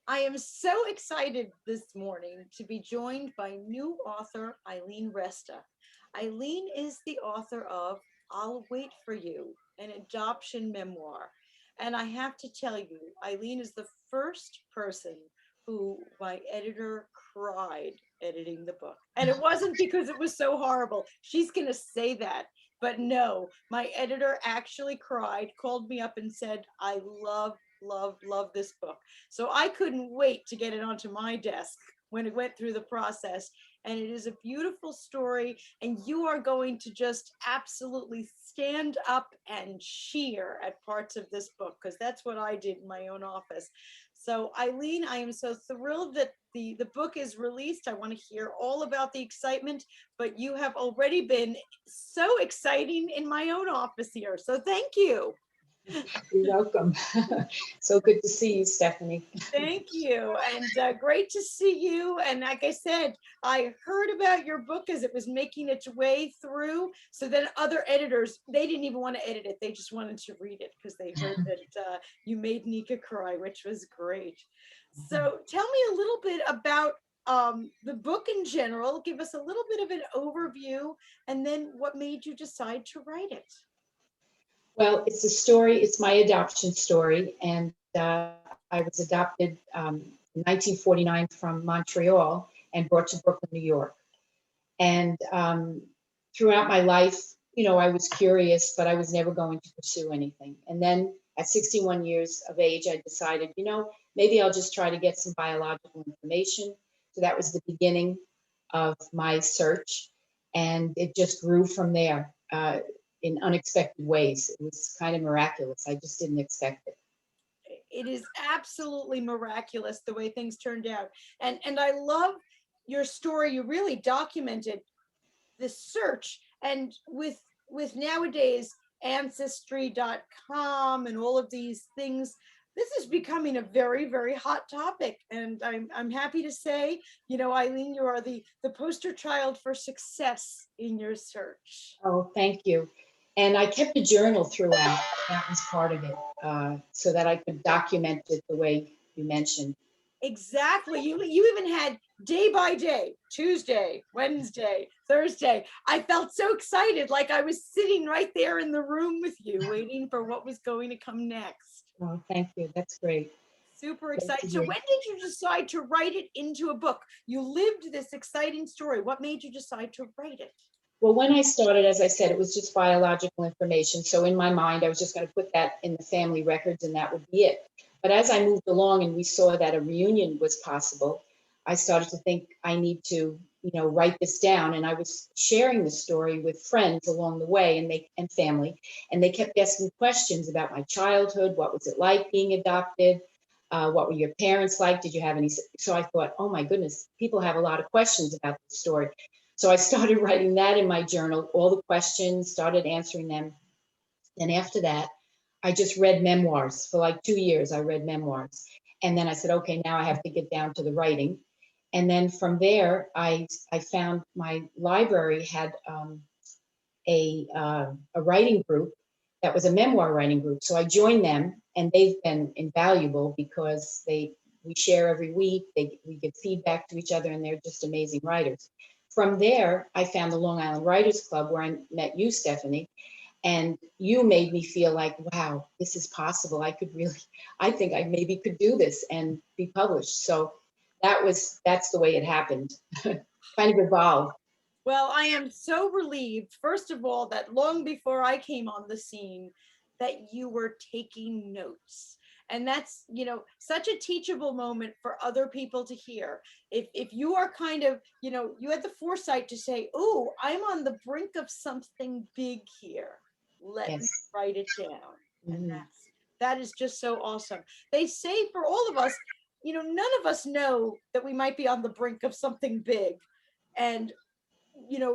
I am so excited this morning to be joined by new author Eileen Resta. Eileen is the author of I'll Wait for You, an adoption memoir. And I have to tell you, Eileen is the first person who my editor cried editing the book. And it wasn't because it was so horrible. She's going to say that. But no, my editor actually cried, called me up and said, I love this book. So I couldn't wait to get it onto my desk when it went through the process. And it is a beautiful story. And you are going to just absolutely stand up and cheer at parts of this book, because that's what I did in my own office. So, Eileen, I am so thrilled that the book is released. I want to hear all about the excitement, but you have already been so exciting in my own office here. So, thank you. You're welcome. So good to see you, Stephanie. Thank you. And great to see you. And like I said, I heard about your book as it was making its way through. So then other editors, they didn't even want to edit it. They just wanted to read it because they heard that you made Nika cry, which was great. So tell me a little bit about the book in general. Give us a little bit of an overview, and then what made you decide to write it? Well, it's a story, it's my adoption story. And I was adopted in 1949 from Montreal and brought to Brooklyn, New York. And throughout my life, I was curious, but I was never going to pursue anything. And then at 61 years of age, I decided, maybe I'll just try to get some biological information. So that was the beginning of my search. And it just grew from there in unexpected ways. It was kind of miraculous. I just didn't expect it. It is absolutely miraculous the way things turned out. And I love your story. You really documented the search, and with nowadays ancestry.com and all of these things, this is becoming a very hot topic. And I'm happy to say, Eileen, you are the poster child for success in your search. Oh, thank you. And I kept a journal throughout. That was part of it, so that I could document it the way you mentioned. Exactly. You even had day by day, Tuesday, Wednesday, Thursday. I felt so excited, like I was sitting right there in the room with you, waiting for what was going to come next. Oh, thank you. That's great. Super Great to excited. So hear. when did you decide to write it into a book? You lived this exciting story. What made you decide to write it? Well, when I started, as I said, it was just biological information. So in my mind, I was just going to put that in the family records and that would be it. But as I moved along and we saw that a reunion was possible, I started to think I need to, write this down. And I was sharing the story with friends along the way and family, and they kept asking questions about my childhood. What was it like being adopted? What were your parents like? Did you have any? So I thought, oh my goodness, people have a lot of questions about the story. So I started writing that in my journal, all the questions, started answering them. And after that, I just read memoirs for like 2 years. I read memoirs. And then I said, okay, now I have to get down to the writing. And then from there, I found my library had a writing group that was a memoir writing group. So I joined them, and they've been invaluable because we share every week. We give feedback to each other, and they're just amazing writers. From there, I found the Long Island Writers Club, where I met you, Stephanie, and you made me feel like, wow, this is possible. I think I maybe could do this and be published. So that's the way it happened. Kind of evolved. Well, I am so relieved, first of all, that long before I came on the scene, that you were taking notes. And that's, such a teachable moment for other people to hear. If you are kind of, you had the foresight to say, oh, I'm on the brink of something big here. Let me Yes. write it down. And Mhm. that is just so awesome. They say for all of us, none of us know that we might be on the brink of something big. And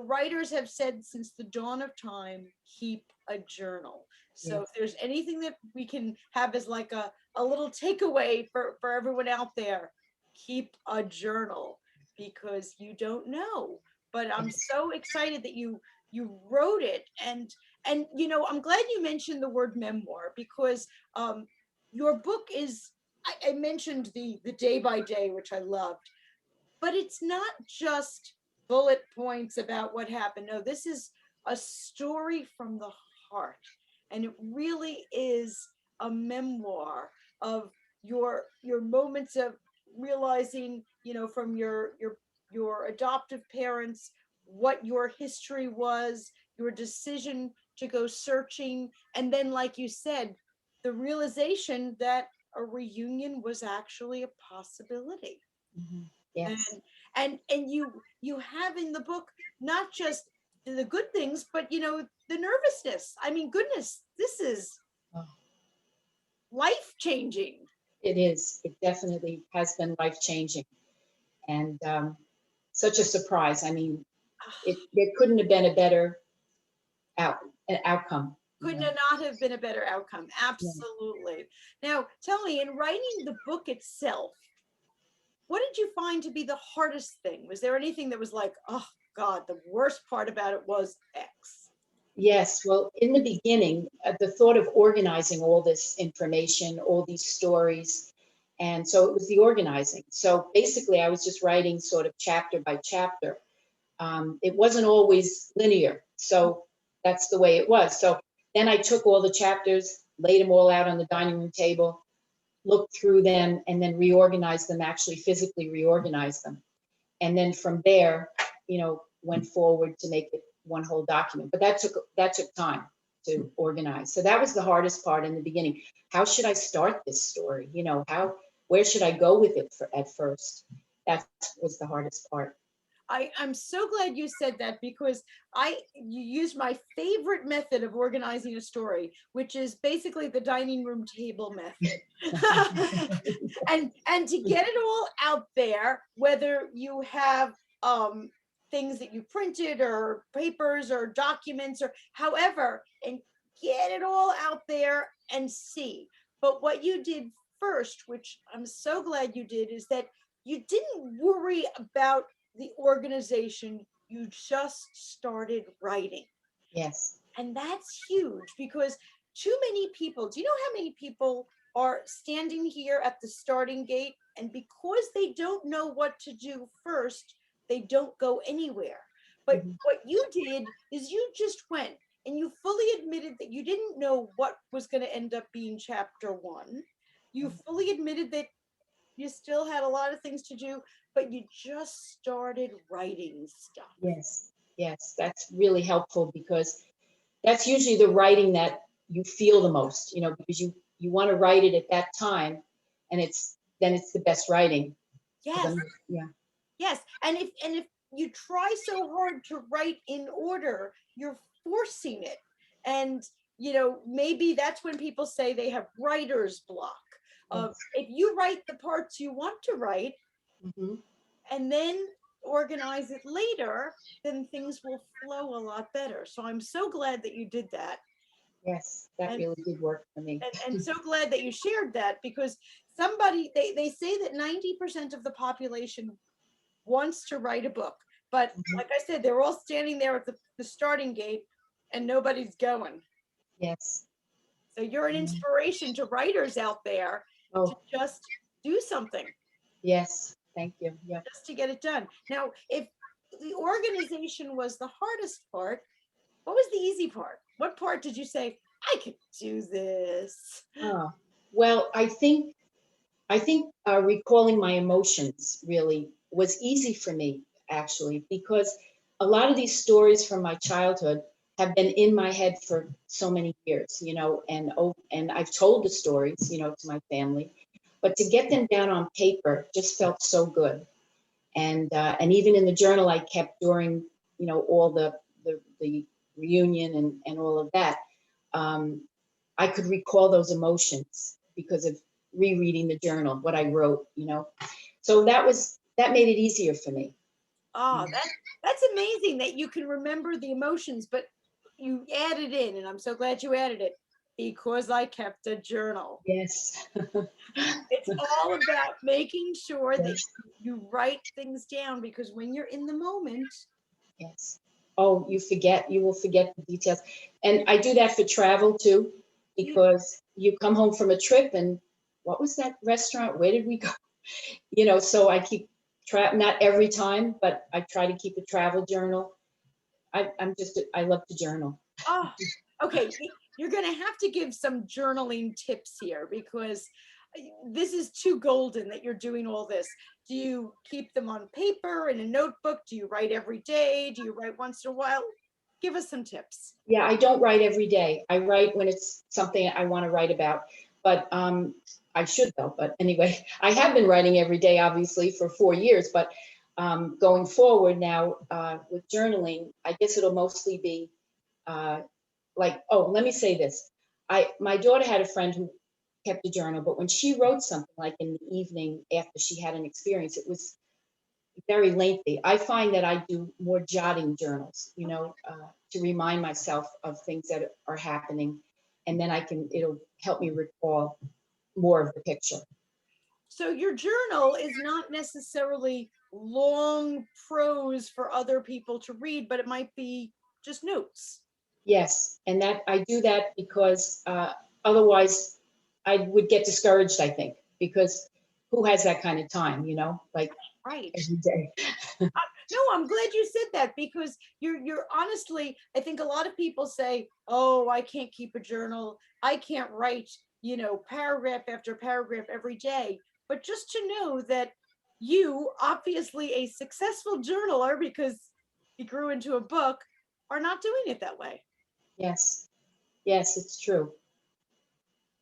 writers have said since the dawn of time, keep a journal. So if Yes. there's anything that we can have as like a little takeaway for everyone out there, keep a journal, because you don't know. But I'm Yes. so excited that you wrote it. And I'm glad you mentioned the word memoir, because your book is I mentioned the day by day, which I loved, but it's not just bullet points about what happened. No, this is a story from the heart. And it really is a memoir of your moments of realizing, from your adoptive parents, what your history was, your decision to go searching, and then, like you said, the realization that a reunion was actually a possibility. Mhm. Yes. And you have in the book not just the good things, but the nervousness. I mean, goodness, this is Oh, life changing. it is. It definitely has been life changing, and such a surprise. I mean, there couldn't have been a better out an outcome. You Could know. not have been a better outcome. Yeah. Absolutely. Now tell me, in writing the book itself, what did you find to be the hardest thing? Was there anything that was like, oh God, the worst part about it was X? Yes, well, in the beginning, the thought of organizing all this information, all these stories, and so it was the organizing. So basically, I was just writing sort of chapter by chapter. It wasn't always linear, so that's the way it was. So then I took all the chapters, laid them all out on the dining room table, looked through them, and then reorganized them, actually physically reorganized them. And then from there, went forward to make it one whole document. But that took time to organize. So that was the hardest part in the beginning. How should I start this story? Where should I go with it at first? That was the hardest part. I'm so glad you said that, because you used my favorite method of organizing a story, which is basically the dining room table method. And to get it all out there, whether you have things that you printed or papers or documents or however, and get it all out there and see. But what you did first, which I'm so glad you did, is that you didn't worry about the organization, you just started writing. Yes. And that's huge, because too many people, do you know how many people are standing here at the starting gate, and because they don't know what to do first, they don't go anywhere. But Mhm. what you did is you just went, and you fully admitted that you didn't know what was going to end up being chapter one. You fully admitted that you still had a lot of things to do, but you just started writing stuff. Yes. Yes. That's really helpful because that's usually the writing that you feel the most, because you want to write it at that time, and it's the best writing. 'Cause Yes, yeah. yes. And if you try so hard to write in order, you're forcing it. And maybe that's when people say they have writer's block. Yes. If you write the parts you want to write Mhm. and then organize it later, then things will flow a lot better. So I'm so glad that you did that. Yes, that And really did work for me. and so glad that you shared that, because they say that 90% of the population wants to write a book, but Mhm. like I said, they're all standing there at the starting gate and nobody's going. Yes. So you're an Mhm. inspiration to writers out there to Oh, just do something, yes. Thank you. Yeah. just to get it done. Now, if the organization was the hardest part, what was the easy part? What part did you say, I could do this? Oh, well, I think recalling my emotions really was easy for me, actually, because a lot of these stories from my childhood have been in my head for so many years, and I've told the stories, to my family, but to get them down on paper just felt so good. And even in the journal I kept during, all the reunion and all of that, um, I could recall those emotions because of rereading the journal, what I wrote, So that made it easier for me. Ah, that's amazing that you can remember the emotions, but you added in, and I'm so glad you added it, because I kept a journal. Yes. It's all about making sure that Yes. you write things down, because when you're in the moment, Yes. Oh, you will forget the details. And I do that for travel too, you because you come home from a trip and what was that restaurant? Where did we go? So I keep not every time, but I try to keep a travel journal. I love to journal. Oh, okay. You're going to have to give some journaling tips here because this is too golden that you're doing all this. Do you keep them on paper in a notebook? Do you write every day? Do you write once in a while? Give us some tips. Yeah, I don't write every day. I write when it's something I want to write about, but I should though. But anyway, I have been writing every day, obviously, for 4 years. But going forward now with journaling, I guess it'll mostly be let me say this. My daughter had a friend who kept a journal, but when she wrote something like in the evening after she had an experience, it was very lengthy. I find that I do more jotting journals, to remind myself of things that are happening, and then it'll help me recall more of the picture. So your journal is not necessarily long prose for other people to read, but it might be just notes. Yes, and that I do that because otherwise I would get discouraged, I think, because who has that kind of time, like Right. every day. No, I'm glad you said that because you're honestly, I think a lot of people say, "Oh, I can't keep a journal. I can't write, paragraph after paragraph every day." But just to know that you, obviously a successful journaler because you grew into a book, are not doing it that way. Yes, yes, it's true.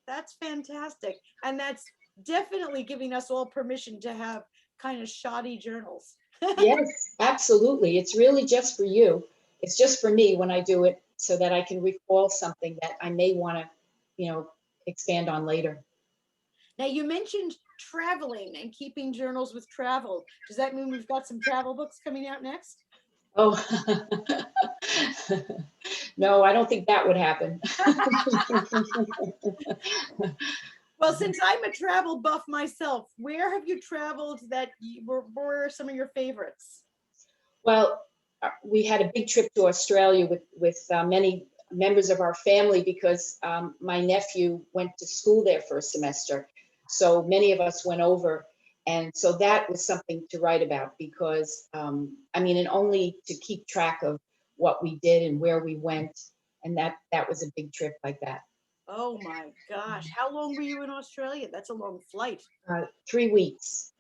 That's fantastic. And that's definitely giving us all permission to have kind of shoddy journals. Yes, absolutely. It's really just for you. It's just for me when I do it so that I can recall something that I may want to, expand on later. Now, you mentioned traveling and keeping journals with travel. Does that mean we've got some travel books coming out next? Oh, no, I don't think that would happen. Well, since I'm a travel buff myself, where have you traveled that were some of your favorites? Well, we had a big trip to Australia with many members of our family because my nephew went to school there for a semester. So many of us went over. And so that was something to write about because, and only to keep track of what we did and where we went. And that was a big trip like that. Oh my gosh. How long were you in Australia? That's a long flight. 3 weeks.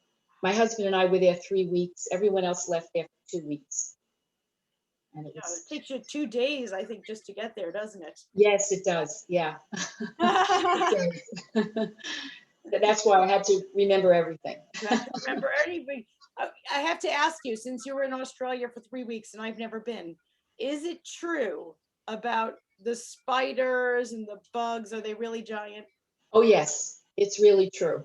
My husband and I were there 3 weeks. Everyone else left after 2 weeks. And it It was, takes you 2 days, I think, just to get there, doesn't it? yes, it does. Yeah. It does. That's why I had to remember everything. You have to remember anything. I have to ask you, since you were in Australia for 3 weeks and I've never been, is it true about the spiders and the bugs? Are they really giant? Oh, yes, it's really true.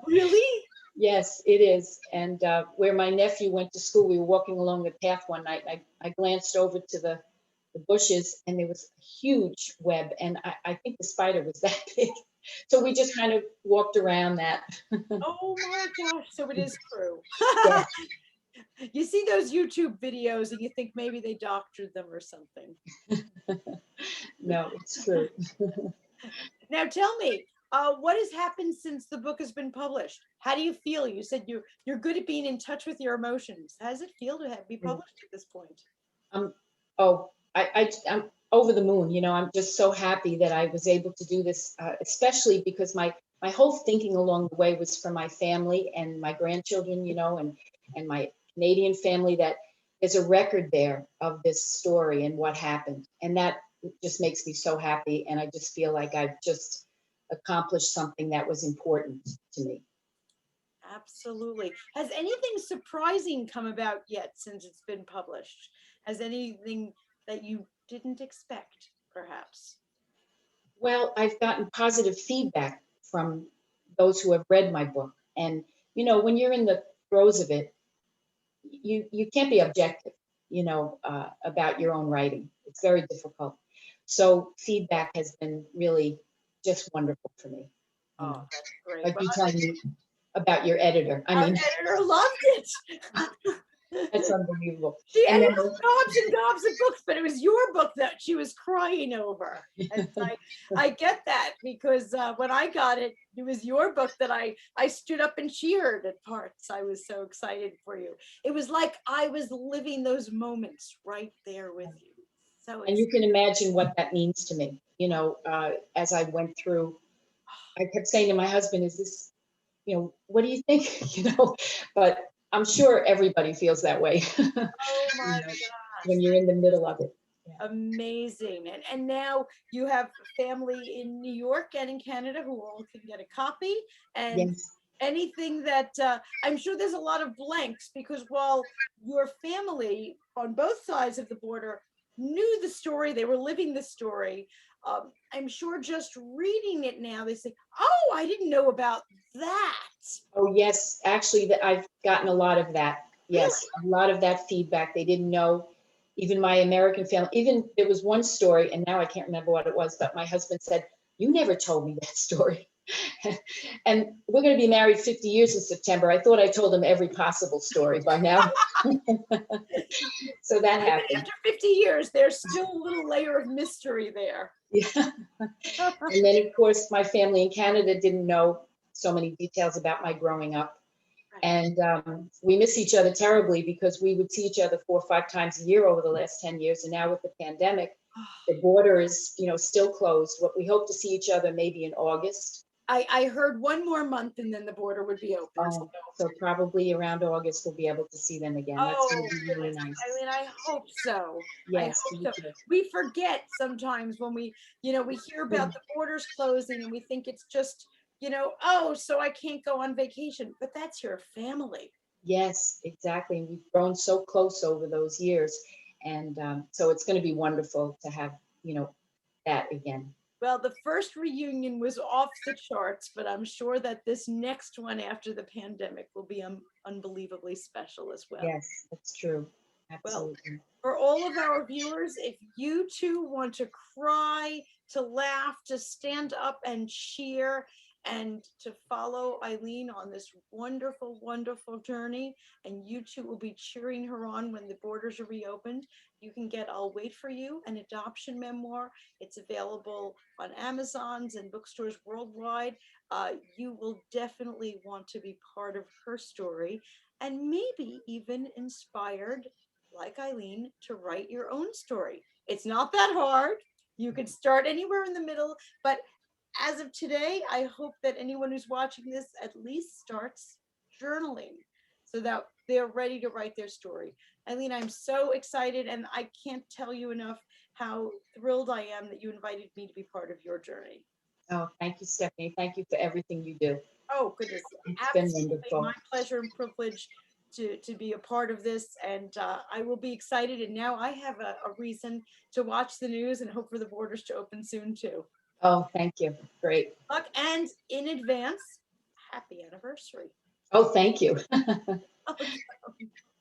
Really? Yes, it is. And where my nephew went to school, we were walking along the path one night, and I glanced over to the bushes, and there was a huge web, and I think the spider was that big. So we just kind of walked around that. Oh my gosh. So it is true. Yeah. You see those YouTube videos and you think maybe they doctored them or something. No, it's true. Now tell me, what has happened since the book has been published? How do you feel? You said you're good at being in touch with your emotions. How does it feel to be published at this point? Um, oh, I'm over the moon. I'm just so happy that I was able to do this, especially because my whole thinking along the way was for my family and my grandchildren, and my Canadian family, that there's a record there of this story and what happened. And that just makes me so happy. And I just feel like I've just accomplished something that was important to me. Absolutely. Has anything surprising come about yet since it's been published? Has anything that you didn't expect, perhaps? Well, I've gotten positive feedback from those who have read my book. And, when you're in the throes of it, you can't be objective, about your own writing. It's very difficult. So feedback has been really just wonderful for me. Oh, that's great. Like Well, you telling me about your editor. our editor loved it. That's unbelievable. She And had then, gobs and gobs of books, but it was your book that she was crying over. And I get that because when I got it, it was your book that I stood up and cheered at parts. I was so excited for you. It was like I was living those moments right there with you. So and you can imagine what that means to me. As I went through, I kept saying to my husband, is this, what do you think? But I'm sure everybody feels that way, oh my when gosh. you're in the middle of it. Yeah. Amazing. And now you have family in New York and in Canada who all can get a copy. And Yes. anything that I'm sure there's a lot of blanks because while your family on both sides of the border knew the story, they were living the story. I'm sure just reading it now, they say, oh, I didn't know about that. Oh, yes. Actually, I've gotten a lot of that. Really? Yes, a lot of that feedback. They didn't know. Even my American family. Even there was one story, and now I can't remember what it was, but my husband said, "You never told me that story." And we're going to be married 50 years in September. I thought I told him every possible story by now. So that Even happened. after 50 years, there's still a little layer of mystery there. Yeah. And then, of course, my family in Canada didn't know so many details about my growing up. Right. And we miss each other terribly because we would see each other 4 or 5 times a year over the last 10 years. And now with the pandemic, the border is, still closed. What we hope to see each other maybe in August. I heard one more month and then the border would be open. So probably around August, we'll be able to see them again. That's going Oh, to be really goodness. nice. I mean, I hope so. I Yes, hope me so. too. We forget sometimes when we hear about the borders closing and we think it's just, oh, so I can't go on vacation, but that's your family. Yes, exactly. And we've grown so close over those years. And so it's going to be wonderful to have, that again. Well, the first reunion was off the charts, but I'm sure that this next one after the pandemic will be unbelievably special as well. Yes, that's true. Well, Absolutely. for all of our viewers, if you too want to cry, to laugh, to stand up and cheer, and to follow Eileen on this wonderful, wonderful journey, and you too will be cheering her on when the borders are reopened, you can get I'll Wait for You, an adoption memoir. It's available on Amazon's and bookstores worldwide. You will definitely want to be part of her story and maybe even inspired like Eileen, to write your own story. It's not that hard. You could start anywhere in the middle, but as of today, I hope that anyone who's watching this at least starts journaling so that they're ready to write their story. Eileen, I'm so excited, and I can't tell you enough how thrilled I am that you invited me to be part of your journey. Oh, thank you, Stephanie. Thank you for everything you do. Oh, goodness. It's been Absolutely wonderful. my pleasure and privilege to be a part of this. And I will be excited. And now I have a reason to watch the news and hope for the borders to open soon, too. Oh, thank you. Great. Luck and in advance, happy anniversary. Oh, thank you. Okay.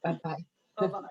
Bye-bye. Bye bye.